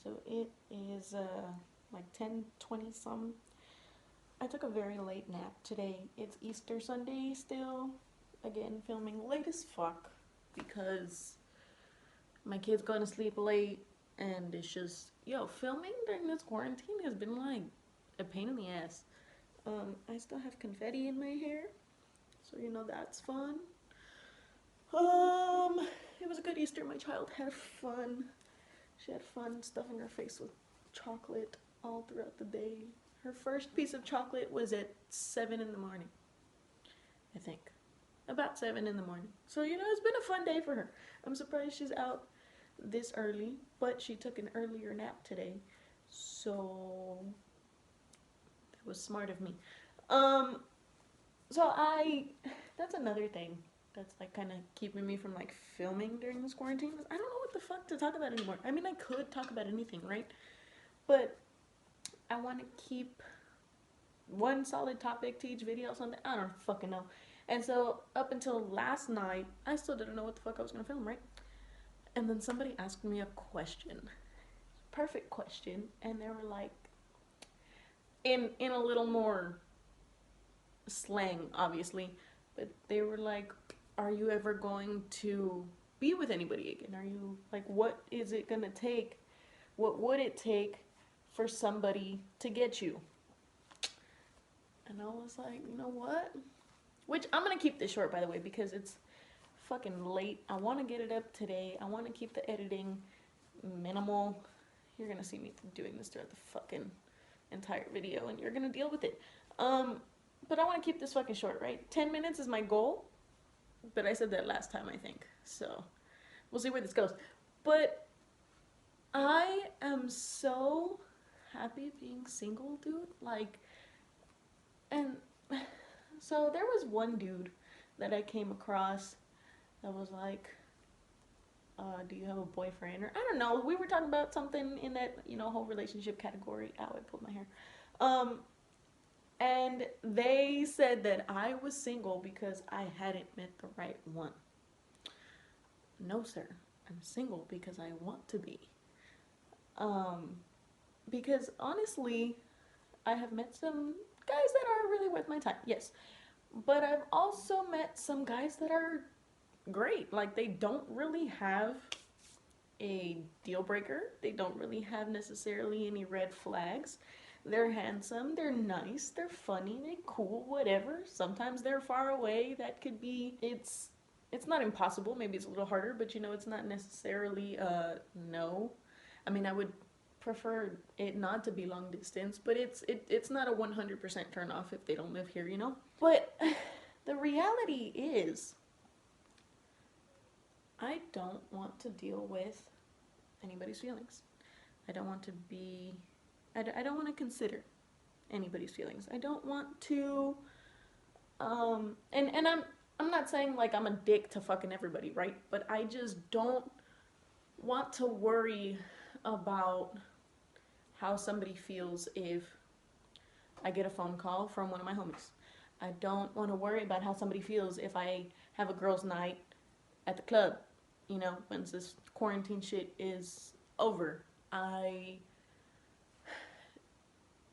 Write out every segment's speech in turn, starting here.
So it is like 10:20 some. I took a very late nap today. It's Easter Sunday still. Again, filming late as fuck because my kid's going to sleep late and it's just, filming during this quarantine has been like a pain in the ass. I still have confetti in my hair, so that's fun. It was a good Easter. My child had fun. She had fun stuffing her face with chocolate all throughout the day. Her first piece of chocolate was at 7 in the morning, I think. About 7 in the morning. So, it's been a fun day for her. I'm surprised she's out this early, but she took an earlier nap today. So, that was smart of me. Um, that's another thing that's like kind of keeping me from like filming during this quarantine. I don't know what the fuck to talk about anymore. I mean, I could talk about anything, right? But I want to keep one solid topic to each video or something. I don't fucking know. And so up until last night, I still didn't know what the fuck I was gonna film, right? And then somebody asked me a question, perfect question, and they were like, in a little more slang, obviously, but they were like, "Are you ever going to be with anybody again? Are you like, what is it gonna take? What would it take for somebody to get you?" And I was like, you know what? Which I'm gonna keep this short, by the way, because it's fucking late. I want to get it up today. I want to keep the editing minimal. You're gonna see me doing this throughout the fucking entire video, and you're gonna deal with it. But I want to keep this fucking short, right? 10 minutes is my goal, but I said that last time, I think. So we'll see where this goes. But I am so happy being single, dude. Like, and so there was one dude that I came across that was like, do you have a boyfriend? Or I don't know. We were talking about something in that, whole relationship category. Ow, I pulled my hair. Um, and they said that I was single because I hadn't met the right one. No, sir. I'm single because I want to be. Um, because honestly, I have met some guys that are really worth my time. Yes. But I've also met some guys that are great. Like, they don't really have a deal breaker. They don't really have necessarily any red flags. They're handsome, they're nice, they're funny, they're cool, whatever. Sometimes they're far away. That could be, it's not impossible. Maybe it's a little harder, but it's not necessarily no. I mean, I would prefer it not to be long distance, but it's not a 100% turn off if they don't live here. But the reality is, I don't want to deal with anybody's feelings. I don't want to be, I don't want to consider anybody's feelings. I don't want to, and I'm not saying like I'm a dick to fucking everybody, right? But I just don't want to worry about how somebody feels if I get a phone call from one of my homies. I don't want to worry about how somebody feels if I have a girls' night at the club, once this quarantine shit is over. I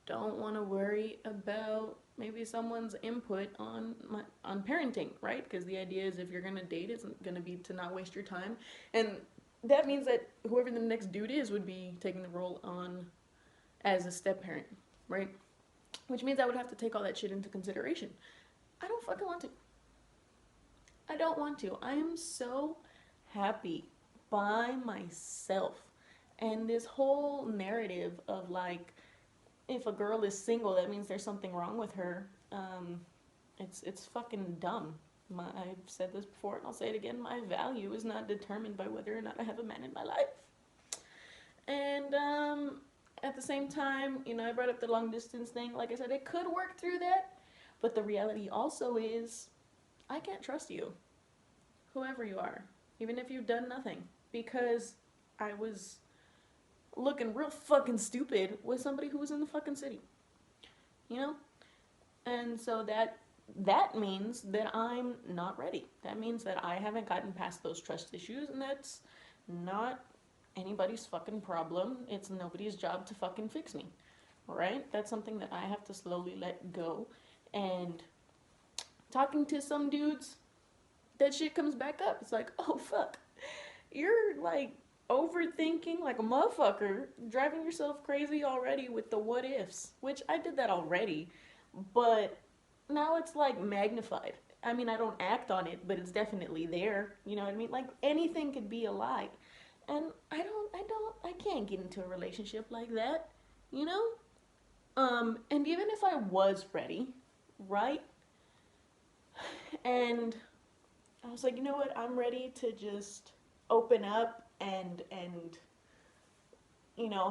don't want to worry about maybe someone's input on parenting, right? Because the idea is if you're gonna date, it's gonna be to not waste your time, and that means that whoever the next dude is would be taking the role on as a step parent, right? Which means I would have to take all that shit into consideration. I don't fucking want to. I don't want to. I am so happy by myself. And this whole narrative of like, if a girl is single, that means there's something wrong with her. It's fucking dumb. I've said this before and I'll say it again. My value is not determined by whether or not I have a man in my life. And at the same time, I brought up the long distance thing. Like I said, it could work through that. But the reality also is, I can't trust you, whoever you are, even if you've done nothing. Because I was looking real fucking stupid with somebody who was in the fucking city. And so that means that I'm not ready. That means that I haven't gotten past those trust issues, and that's not anybody's fucking problem. It's nobody's job to fucking fix me. Right? That's something that I have to slowly let go. And talking to some dudes, that shit comes back up. It's like, oh fuck. You're like overthinking like a motherfucker, driving yourself crazy already with the what ifs, which I did that already, but now it's like magnified. I mean, I don't act on it, but it's definitely there. You know what I mean? Like anything could be a lie. And I can't get into a relationship like that, you know? And even if I was ready, right? And I was like, you know what? I'm ready to just open up and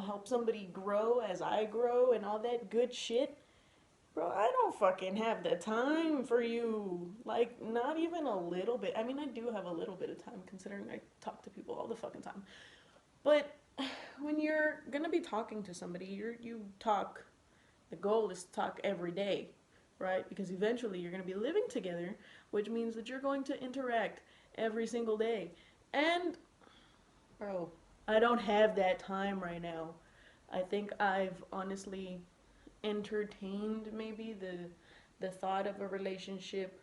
help somebody grow as I grow and all that good shit. Bro, I don't fucking have the time for you. Like, not even a little bit. I mean, I do have a little bit of time considering I talk to people all the fucking time. But when you're gonna be talking to somebody, you talk. The goal is to talk every day, right? Because eventually you're gonna be living together, which means that you're going to interact every single day. And bro, I don't have that time right now. I think I've honestly entertained maybe the thought of a relationship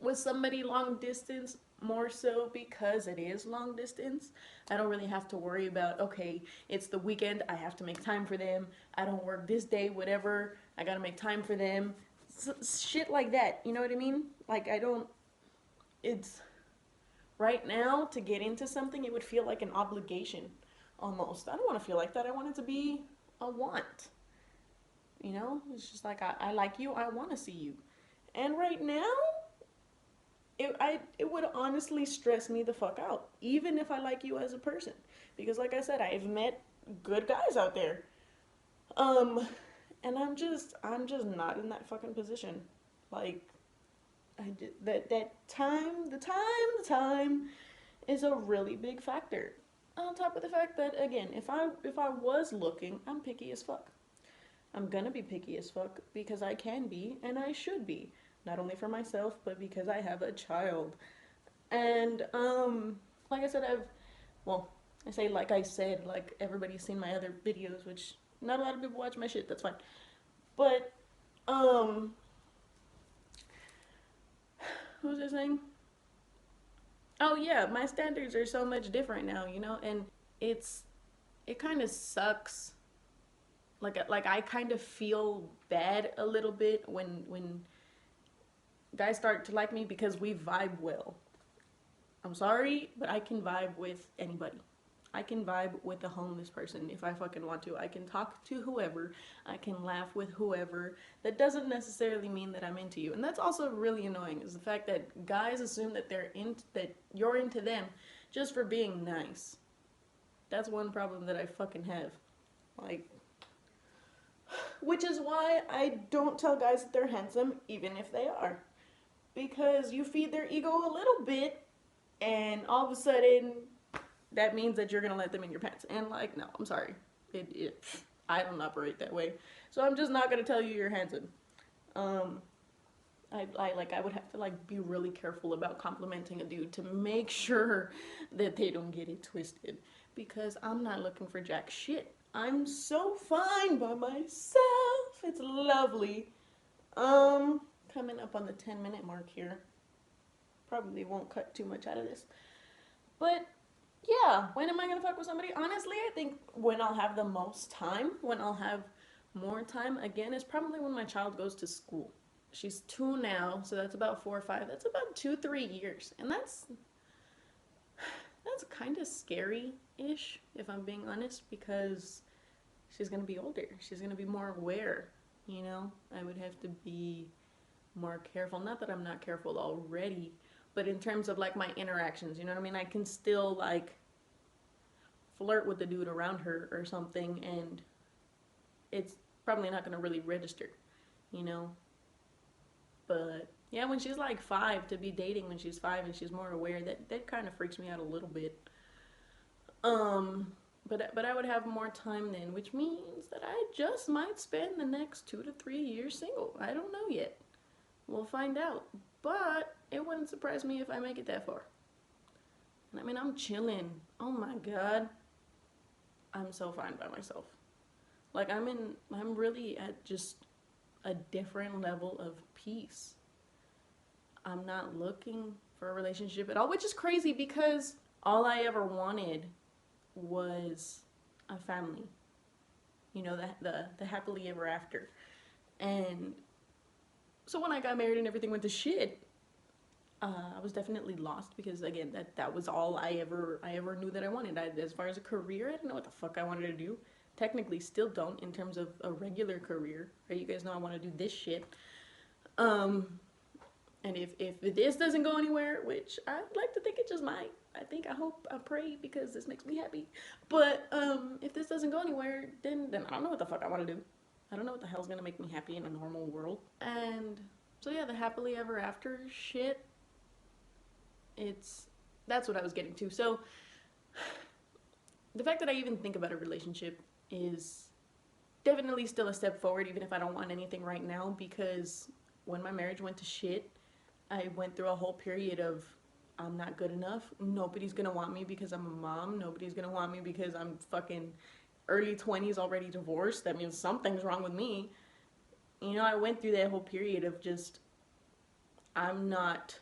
with somebody long distance more so because it is long distance. I don't really have to worry about, okay, it's the weekend, I have to make time for them. I don't work this day, whatever. I got to make time for them. Shit like that. You know what I mean? Like I don't it's right now to get into something, it would feel like an obligation almost. I don't want to feel like that. I want it to be a want. You know, it's just like I like you. I want to see you. And right now, it would honestly stress me the fuck out, even if I like you as a person, because like I said, I've met good guys out there. Um, and I'm just not in that fucking position. Like I did that time, the time is a really big factor. On top of the fact that again, if I was looking, I'm picky as fuck. I'm gonna be picky as fuck because I can be and I should be. Not only for myself, but because I have a child. And like I said, well, I say like I said, like everybody's seen my other videos, which not a lot of people watch my shit, that's fine. But um what was I saying? Oh yeah, my standards are so much different now, and it's it kind of sucks. Like I kind of feel bad a little bit when guys start to like me because we vibe well. I'm sorry, but I can vibe with anybody. I can vibe with a homeless person if I fucking want to. I can talk to whoever. I can laugh with whoever. That doesn't necessarily mean that I'm into you. And that's also really annoying is the fact that guys assume that that you're into them just for being nice. That's one problem that I fucking have. Like which is why I don't tell guys that they're handsome even if they are. Because you feed their ego a little bit and all of a sudden that means that you're gonna let them in your pants. And like, no, I'm sorry. I don't operate that way. So I'm just not gonna tell you you're handsome. Um, I would have to like be really careful about complimenting a dude to make sure that they don't get it twisted. Because I'm not looking for jack shit. I'm so fine by myself. It's lovely. Coming up on the 10-minute mark here. Probably won't cut too much out of this. But yeah, when am I gonna fuck with somebody? Honestly, I think when I'll have the most time, when I'll have more time again, is probably when my child goes to school. She's 2 now, so that's about 4 or 5. That's about 2-3 years, and that's kind of scary-ish, if I'm being honest, because she's gonna be older. She's gonna be more aware. I would have to be more careful. Not that I'm not careful already, but in terms of like my interactions, you know what I mean? I can still like flirt with the dude around her or something, and it's probably not gonna really register, you know? But yeah, when she's like 5, to be dating when she's 5 and she's more aware, that kind of freaks me out a little bit. But I would have more time then, which means that I just might spend the next 2 to 3 years single. I don't know yet. We'll find out. But it wouldn't surprise me if I make it that far. And I mean, I'm chilling. Oh my god. I'm so fine by myself. Like I'm really at just a different level of peace. I'm not looking for a relationship at all, which is crazy because all I ever wanted was a family. You know, the happily ever after. And so when I got married and everything went to shit, I was definitely lost because again that was all I ever knew that I wanted. As far as a career, I didn't know what the fuck I wanted to do. Technically, still don't in terms of a regular career. Right? You guys know I want to do this shit. Um, and if this doesn't go anywhere, which I'd like to think it just might. I hope, I pray because this makes me happy. But if this doesn't go anywhere, then I don't know what the fuck I want to do. I don't know what the hell's gonna make me happy in a normal world. And so yeah, the happily ever after shit, it's that's what I was getting to. So the fact that I even think about a relationship is definitely still a step forward, even if I don't want anything right now, because when my marriage went to shit, I went through a whole period of I'm not good enough. Nobody's gonna want me because I'm a mom. Nobody's gonna want me because I'm fucking early 20s already divorced. That means something's wrong with me. You know, I went through that whole period of just I'm not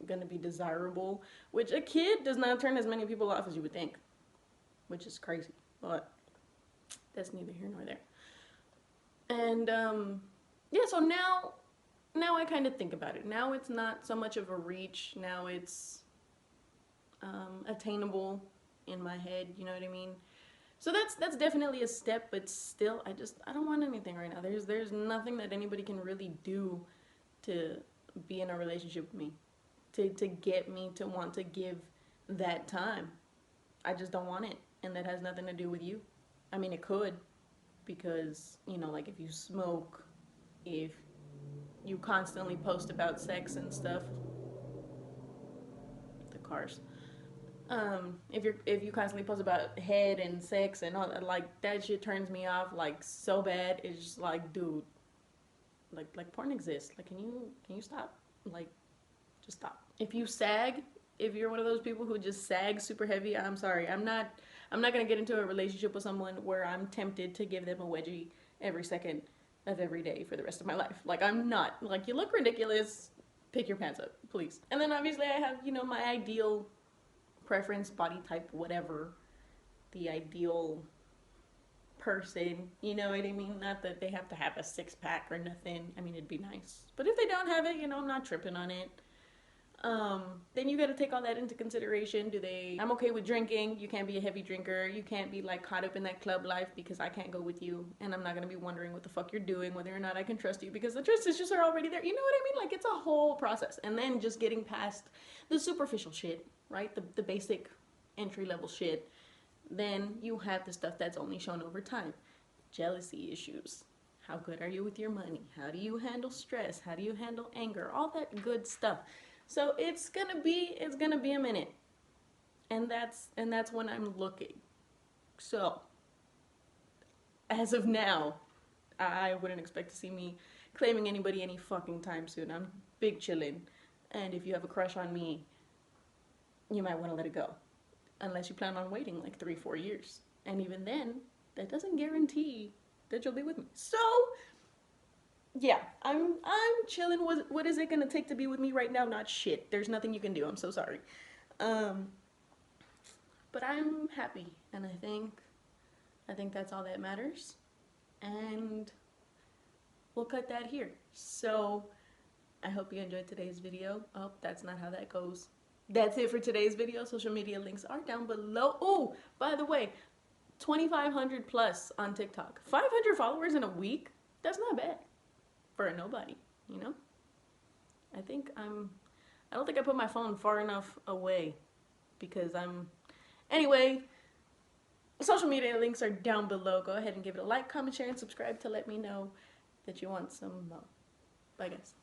gonna be desirable, which a kid does not turn as many people off as you would think, which is crazy, but that's neither here nor there. And yeah, so now I kind of think about it. Now it's not so much of a reach. Now it's attainable in my head. You know what I mean? So that's definitely a step, but still, I don't want anything right now. There's nothing that anybody can really do to be in a relationship with me, to get me to want to give that time. I just don't want it, and that has nothing to do with you. I mean, it could, because you know, like if you smoke, if you constantly post about sex and stuff, the cars. If you constantly post about head and sex and all that, like that shit turns me off like so bad. It's just like, dude, like porn exists. Like, can you stop? Like, just stop. If you sag, if you're one of those people who just sag super heavy, I'm sorry. I'm not gonna get into a relationship with someone where I'm tempted to give them a wedgie every second of every day for the rest of my life. Like, I'm not. Like, you look ridiculous. Pick your pants up, please. And then obviously I have, you know, my ideal preference, body type, whatever. The ideal person, you know what I mean? Not that they have to have a six pack or nothing. I mean, it'd be nice. But if they don't have it, you know, I'm not tripping on it. Then you got to take all that into consideration. I'm okay with drinking. You can't be a heavy drinker. You can't be like caught up in that club life because I can't go with you. And I'm not going to be wondering what the fuck you're doing, whether or not I can trust you, because the trust issues are already there. You know what I mean? Like, it's a whole process. And then just getting past the superficial shit, right? The basic entry level shit. Then you have the stuff that's only shown over time. Jealousy issues. How good are you with your money? How do you handle stress? How do you handle anger? All that good stuff. So it's gonna be a minute, and that's when I'm looking. So as of now, I wouldn't expect to see me claiming anybody any fucking time soon. I'm big chillin', and if you have a crush on me, you might want to let it go, unless you plan on waiting like 3-4 years, and even then, that doesn't guarantee that you'll be with me. So yeah, I'm chilling. What is it gonna take to be with me right now? Not shit. There's nothing you can do. I'm so sorry. But I'm happy, and I think that's all that matters. And we'll cut that here. So I hope you enjoyed today's video. Oh, that's not how that goes. That's it for today's video. Social media links are down below. Oh, by the way, 2,500 plus on TikTok. 500 followers in a week? That's not bad. For a nobody, you know? I don't think I put my phone far enough away because anyway, social media links are down below. Go ahead and give it a like, comment, share, and subscribe to let me know that you want some more. Bye, guys.